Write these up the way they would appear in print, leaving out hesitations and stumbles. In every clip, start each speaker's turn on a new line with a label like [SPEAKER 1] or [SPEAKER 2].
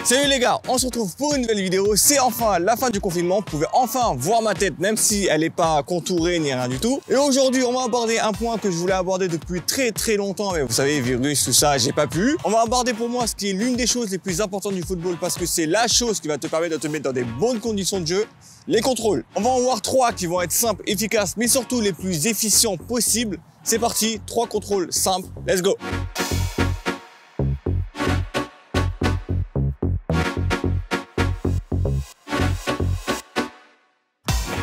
[SPEAKER 1] Salut les gars, on se retrouve pour une nouvelle vidéo. C'est enfin la fin du confinement. Vous pouvez enfin voir ma tête, même si elle n'est pas contourée ni rien du tout. Et aujourd'hui, on va aborder un point que je voulais aborder depuis très longtemps. Mais vous savez, virus, tout ça, j'ai pas pu. On va aborder pour moi ce qui est l'une des choses les plus importantes du football parce que c'est la chose qui va te permettre de te mettre dans des bonnes conditions de jeu. Les contrôles. On va en voir 3 qui vont être simples, efficaces, mais surtout les plus efficients possibles. C'est parti, 3 contrôles simples. Let's go!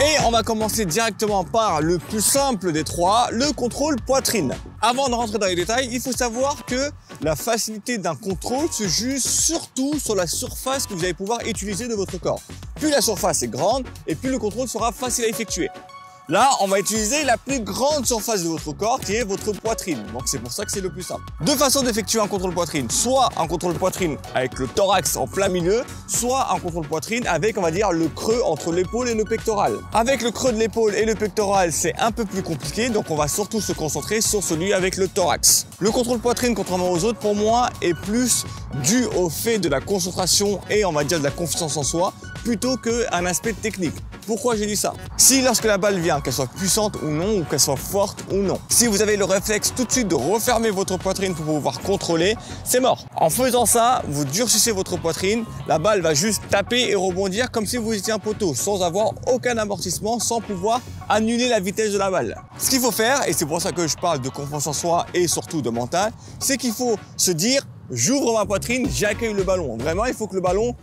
[SPEAKER 1] Et on va commencer directement par le plus simple des 3, le contrôle poitrine. Avant de rentrer dans les détails, il faut savoir que la facilité d'un contrôle se juge surtout sur la surface que vous allez pouvoir utiliser de votre corps. Plus la surface est grande et plus le contrôle sera facile à effectuer. Là, on va utiliser la plus grande surface de votre corps qui est votre poitrine. Donc c'est pour ça que c'est le plus simple. Deux façons d'effectuer un contrôle poitrine. Soit un contrôle poitrine avec le thorax en plein milieu, soit un contrôle poitrine avec, on va dire, le creux entre l'épaule et le pectoral. Avec le creux de l'épaule et le pectoral, c'est un peu plus compliqué, donc on va surtout se concentrer sur celui avec le thorax. Le contrôle poitrine, contrairement aux autres, pour moi, est plus dû au fait de la concentration et, on va dire, de la confiance en soi, plutôt qu'un aspect technique. Pourquoi j'ai dit ça? Si lorsque la balle vient, qu'elle soit puissante ou non, ou qu'elle soit forte ou non, si vous avez le réflexe tout de suite de refermer votre poitrine pour pouvoir contrôler, c'est mort. En faisant ça, vous durcissez votre poitrine, la balle va juste taper et rebondir comme si vous étiez un poteau, sans avoir aucun amortissement, sans pouvoir annuler la vitesse de la balle. Ce qu'il faut faire, et c'est pour ça que je parle de confiance en soi et surtout de mental, c'est qu'il faut se dire, j'ouvre ma poitrine, j'accueille le ballon. Vraiment, il faut que le ballon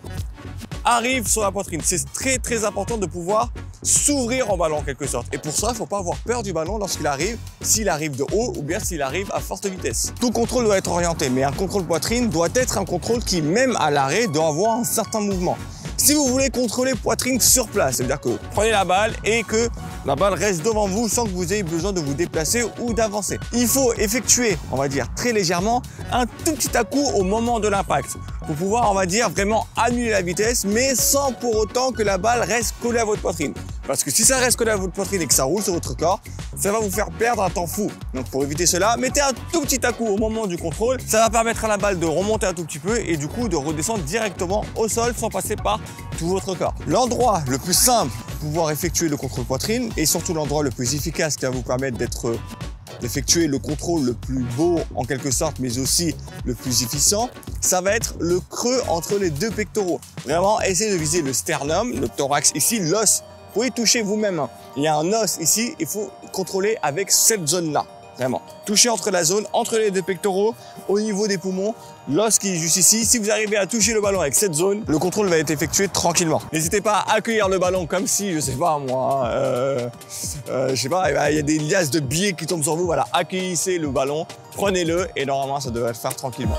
[SPEAKER 1] arrive sur la poitrine. C'est très important de pouvoir s'ouvrir en ballon en quelque sorte. Et pour ça, il ne faut pas avoir peur du ballon lorsqu'il arrive, s'il arrive de haut ou bien s'il arrive à forte vitesse. Tout contrôle doit être orienté, mais un contrôle poitrine doit être un contrôle qui, même à l'arrêt, doit avoir un certain mouvement. Si vous voulez contrôler poitrine sur place, c'est-à-dire que vous prenez la balle et que la balle reste devant vous sans que vous ayez besoin de vous déplacer ou d'avancer. Il faut effectuer, on va dire très légèrement, un tout petit à-coup au moment de l'impact pour pouvoir, on va dire, vraiment annuler la vitesse, mais sans pour autant que la balle reste collée à votre poitrine. Parce que si ça reste collé à votre poitrine et que ça roule sur votre corps, ça va vous faire perdre un temps fou. Donc pour éviter cela, mettez un tout petit à-coup au moment du contrôle. Ça va permettre à la balle de remonter un tout petit peu et du coup de redescendre directement au sol sans passer par tout votre corps. L'endroit le plus simple pour pouvoir effectuer le contrôle poitrine et surtout l'endroit le plus efficace qui va vous permettre d'effectuer le contrôle le plus beau en quelque sorte, mais aussi le plus efficient, ça va être le creux entre les deux pectoraux. Vraiment, essayez de viser le sternum, le thorax ici, l'os. Vous pouvez toucher vous-même. Il y a un os ici, il faut contrôler avec cette zone-là. Vraiment. Touchez entre la zone, entre les deux pectoraux, au niveau des poumons, l'os qui est juste ici. Si vous arrivez à toucher le ballon avec cette zone, le contrôle va être effectué tranquillement. N'hésitez pas à accueillir le ballon comme si, je sais pas moi, je sais pas, il y a des liasses de billets qui tombent sur vous. Voilà, accueillissez le ballon, prenez-le et normalement ça devrait le faire tranquillement.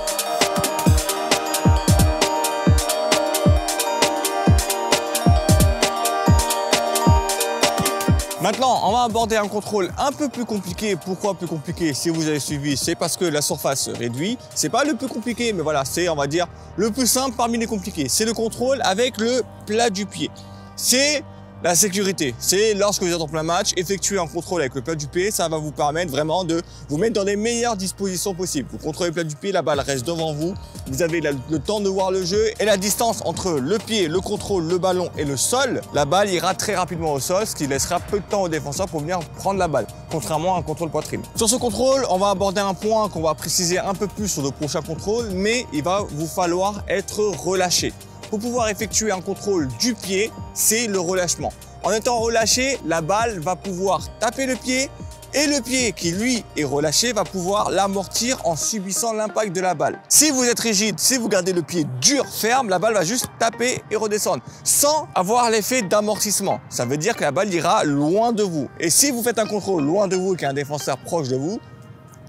[SPEAKER 1] Maintenant, on va aborder un contrôle un peu plus compliqué. Pourquoi plus compliqué? Si vous avez suivi, c'est parce que la surface se réduit. C'est pas le plus compliqué, mais voilà, c'est, on va dire, le plus simple parmi les compliqués. C'est le contrôle avec le plat du pied. C'est la sécurité. C'est lorsque vous êtes en plein match, effectuer un contrôle avec le plat du pied, ça va vous permettre vraiment de vous mettre dans les meilleures dispositions possibles. Vous contrôlez le plat du pied, la balle reste devant vous. Vous avez le temps de voir le jeu et la distance entre le pied, le contrôle, le ballon et le sol. La balle ira très rapidement au sol, ce qui laissera peu de temps au défenseur pour venir prendre la balle, contrairement à un contrôle poitrine. Sur ce contrôle, on va aborder un point qu'on va préciser un peu plus sur le prochain contrôle, mais il va vous falloir être relâché. Pour pouvoir effectuer un contrôle du pied, c'est le relâchement. En étant relâché, la balle va pouvoir taper le pied et le pied qui lui est relâché va pouvoir l'amortir en subissant l'impact de la balle. Si vous êtes rigide, si vous gardez le pied dur, ferme, la balle va juste taper et redescendre sans avoir l'effet d'amortissement. Ça veut dire que la balle ira loin de vous. Et si vous faites un contrôle loin de vous et qu'il y a un défenseur proche de vous,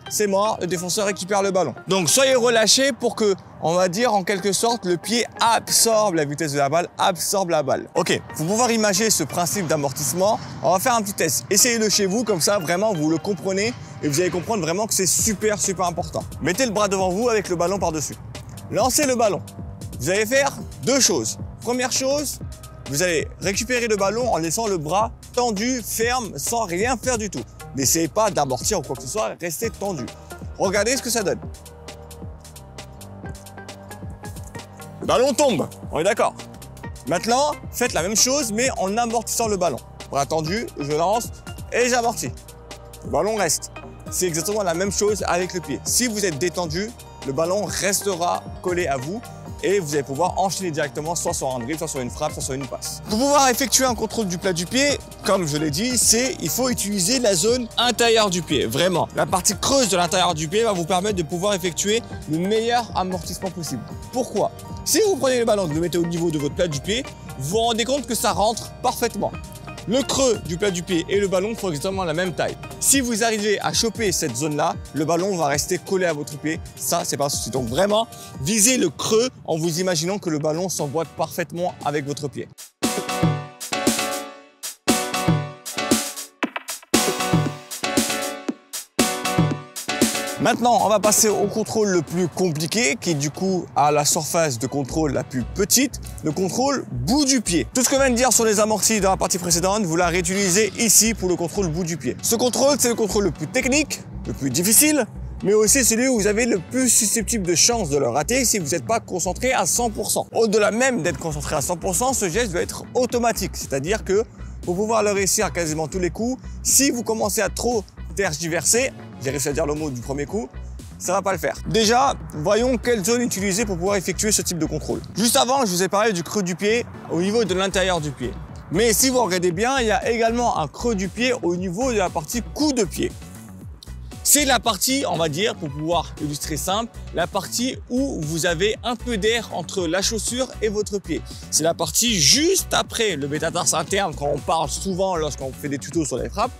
[SPEAKER 1] c'est mort, le défenseur récupère le ballon. Donc soyez relâchés pour que, on va dire en quelque sorte, le pied absorbe la vitesse de la balle, absorbe la balle. Ok, pour pouvoir imaginer ce principe d'amortissement, on va faire un petit test. Essayez-le chez vous, comme ça vraiment vous le comprenez et vous allez comprendre vraiment que c'est super important. Mettez le bras devant vous avec le ballon par-dessus. Lancez le ballon. Vous allez faire deux choses. Première chose, vous allez récupérer le ballon en laissant le bras tendu, ferme, sans rien faire du tout. N'essayez pas d'amortir ou quoi que ce soit, restez tendu. Regardez ce que ça donne. Le ballon tombe, on est d'accord. Maintenant, faites la même chose, mais en amortissant le ballon. Bras tendu, je lance et j'amortis. Le ballon reste. C'est exactement la même chose avec le pied. Si vous êtes détendu, le ballon restera collé à vous et vous allez pouvoir enchaîner directement soit sur un dribble, soit sur une frappe, soit sur une passe. Pour pouvoir effectuer un contrôle du plat du pied, comme je l'ai dit, il faut utiliser la zone intérieure du pied, vraiment. La partie creuse de l'intérieur du pied va vous permettre de pouvoir effectuer le meilleur amortissement possible. Pourquoi? Si vous prenez le ballon et que vous le mettez au niveau de votre plat du pied, vous vous rendez compte que ça rentre parfaitement. Le creux du plat du pied et le ballon font exactement la même taille. Si vous arrivez à choper cette zone-là, le ballon va rester collé à votre pied. Ça, c'est pas un souci. Donc vraiment, visez le creux en vous imaginant que le ballon s'emboîte parfaitement avec votre pied. Maintenant, on va passer au contrôle le plus compliqué, qui du coup a la surface de contrôle la plus petite, le contrôle bout du pied. Tout ce que je viens de dire sur les amortis dans la partie précédente, vous la réutilisez ici pour le contrôle bout du pied. Ce contrôle, c'est le contrôle le plus technique, le plus difficile, mais aussi celui où vous avez le plus susceptible de chances de le rater si vous n'êtes pas concentré à 100%. Au-delà même d'être concentré à 100%, ce geste doit être automatique, c'est-à-dire que pour pouvoir le réussir à quasiment tous les coups, si vous commencez à trop tergiverser, j'ai réussi à dire le mot du premier coup, ça va pas le faire. Déjà, voyons quelle zone utiliser pour pouvoir effectuer ce type de contrôle. Juste avant, je vous ai parlé du creux du pied au niveau de l'intérieur du pied. Mais si vous regardez bien, il y a également un creux du pied au niveau de la partie coup de pied. C'est la partie, on va dire, pour pouvoir illustrer simple, la partie où vous avez un peu d'air entre la chaussure et votre pied. C'est la partie juste après le métatarse interne, quand on parle souvent lorsqu'on fait des tutos sur les frappes,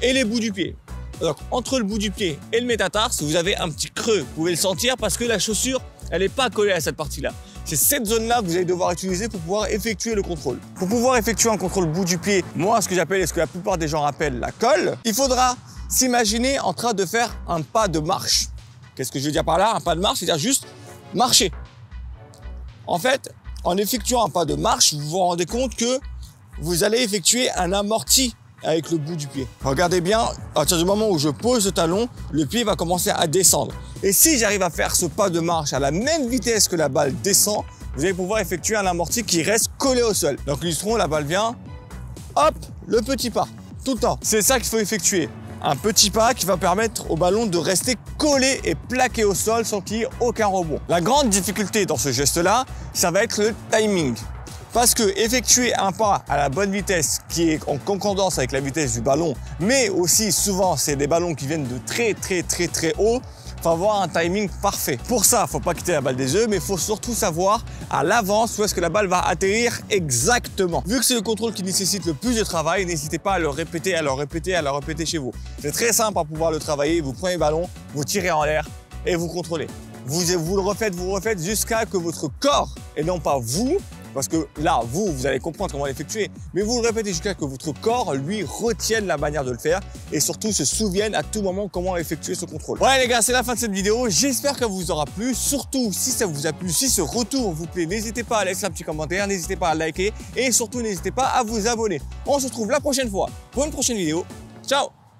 [SPEAKER 1] et les bouts du pied. Donc, entre le bout du pied et le métatarse, vous avez un petit creux. Vous pouvez le sentir parce que la chaussure, elle n'est pas collée à cette partie-là. C'est cette zone-là que vous allez devoir utiliser pour pouvoir effectuer le contrôle. Pour pouvoir effectuer un contrôle bout du pied, moi, ce que j'appelle et ce que la plupart des gens appellent la colle, il faudra s'imaginer en train de faire un pas de marche. Qu'est-ce que je veux dire par là? Un pas de marche, c'est-à-dire juste marcher. En fait, en effectuant un pas de marche, vous vous rendez compte que vous allez effectuer un amorti avec le bout du pied. Regardez bien, à partir du moment où je pose le talon, le pied va commencer à descendre. Et si j'arrive à faire ce pas de marche à la même vitesse que la balle descend, vous allez pouvoir effectuer un amorti qui reste collé au sol. Donc illustrons, la balle vient, hop, le petit pas, tout le temps. C'est ça qu'il faut effectuer. Un petit pas qui va permettre au ballon de rester collé et plaqué au sol sans qu'il y ait aucun rebond. La grande difficulté dans ce geste-là, ça va être le timing. Parce que effectuer un pas à la bonne vitesse qui est en concordance avec la vitesse du ballon, mais aussi souvent c'est des ballons qui viennent de très haut, il faut avoir un timing parfait. Pour ça, il ne faut pas quitter la balle des yeux, mais il faut surtout savoir à l'avance où est-ce que la balle va atterrir exactement. Vu que c'est le contrôle qui nécessite le plus de travail, n'hésitez pas à le répéter, à le répéter chez vous. C'est très simple à pouvoir le travailler. Vous prenez le ballon, vous tirez en l'air et vous contrôlez. Vous le refaites jusqu'à que votre corps, et non pas vous, parce que là, vous allez comprendre comment l'effectuer, mais vous le répétez jusqu'à que votre corps, lui, retienne la manière de le faire et surtout se souvienne à tout moment comment effectuer ce contrôle. Voilà les gars, c'est la fin de cette vidéo. J'espère qu'elle vous aura plu. Surtout, si ça vous a plu, si ce retour vous plaît, n'hésitez pas à laisser un petit commentaire, n'hésitez pas à liker et surtout, n'hésitez pas à vous abonner. On se retrouve la prochaine fois pour une prochaine vidéo. Ciao!